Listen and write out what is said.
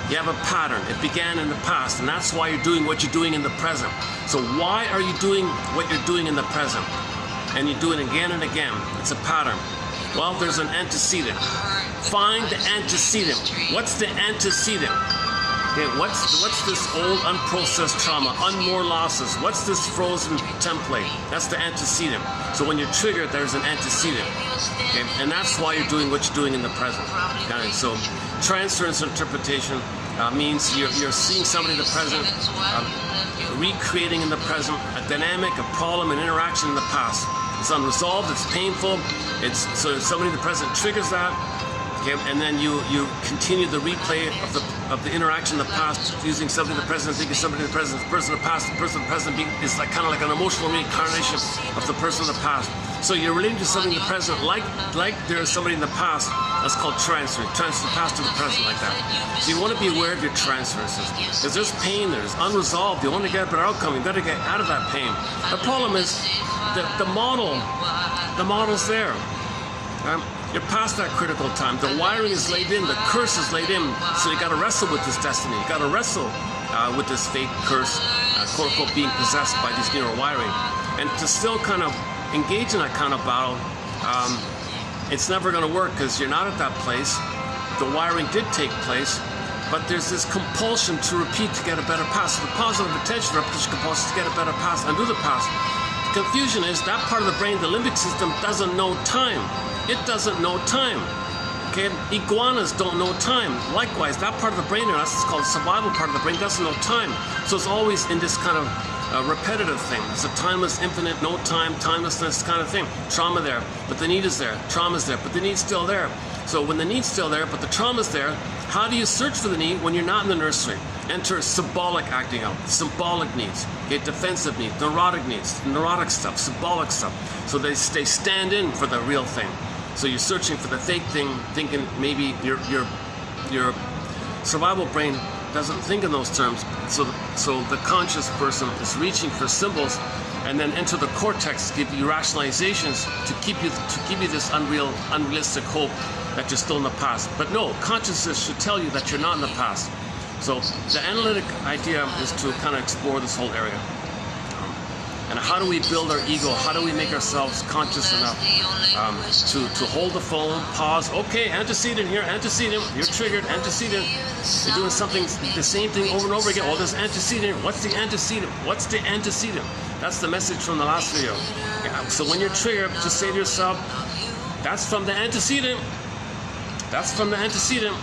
You have a pattern. It began in the past, and that's why you're doing what you're doing in the present. So why are you doing what you're doing in the present? And you do it again and again. It's a pattern. Well, there's an antecedent. Find the antecedent. What's the antecedent? Okay, what's this old unprocessed trauma, unmourned losses? What's this frozen template? That's the antecedent. So when you're triggered, there's an antecedent. Okay, and that's why you're doing what you're doing in the present. Okay, so transference interpretation means you're seeing somebody in the present, recreating in the present a dynamic, a problem, an interaction in the past. It's unresolved, it's painful, so if somebody in the present triggers that, okay, and then you continue the replay of the interaction in the past, using something in the present, thinking somebody in the present, the person in the past, the person in the present is like kind of like an emotional reincarnation of the person in the past. So you're relating to something in the present like there is somebody in the past. That's called transferring. Transfer the past to the present like that. So you want to be aware of your transferences. Because there's pain, there's unresolved. You want to get a better outcome. You've got to get out of that pain. The problem is the model's there. You're past that critical time. The wiring is laid in. The curse is laid in. So you got to wrestle with this destiny. You got to wrestle with this fake curse, quote unquote, being possessed by this neural wiring. And to still kind of engage in that kind of battle, it's never going to work because you're not at that place. The wiring did take place, but there's this compulsion to repeat to get a better past. The positive attention repetition compulsion to get a better past, undo the past. Confusion is that part of the brain, the limbic system, doesn't know time. It doesn't know time. Okay, iguanas don't know time. Likewise, that part of the brain, that's called the survival part of the brain, doesn't know time. So it's always in this kind of repetitive thing. It's a timeless, infinite, no time, timelessness kind of thing. Trauma there, but the need is there. Trauma's there, but the need's still there. So when the need's still there, but the trauma's there, how do you search for the need when you're not in the nursery? Enter symbolic acting out, symbolic needs, okay, defensive needs, neurotic stuff, symbolic stuff. So they stand in for the real thing. So you're searching for the fake thing, thinking maybe your survival brain doesn't think in those terms. So the conscious person is reaching for symbols, and then enter the cortex to give you rationalizations to keep you this unrealistic hope that you're still in the past. But no, consciousness should tell you that you're not in the past. So the analytic idea is to kind of explore this whole area. And how do we build our ego? How do we make ourselves conscious enough to hold the phone, pause, okay, antecedent here, antecedent, you're triggered, antecedent, you're doing something, the same thing over and over again. Oh, there's antecedent, what's the antecedent? What's the antecedent? That's the message from the last video. Okay, so when you're triggered, just say to yourself, that's from the antecedent. That's from the antecedent.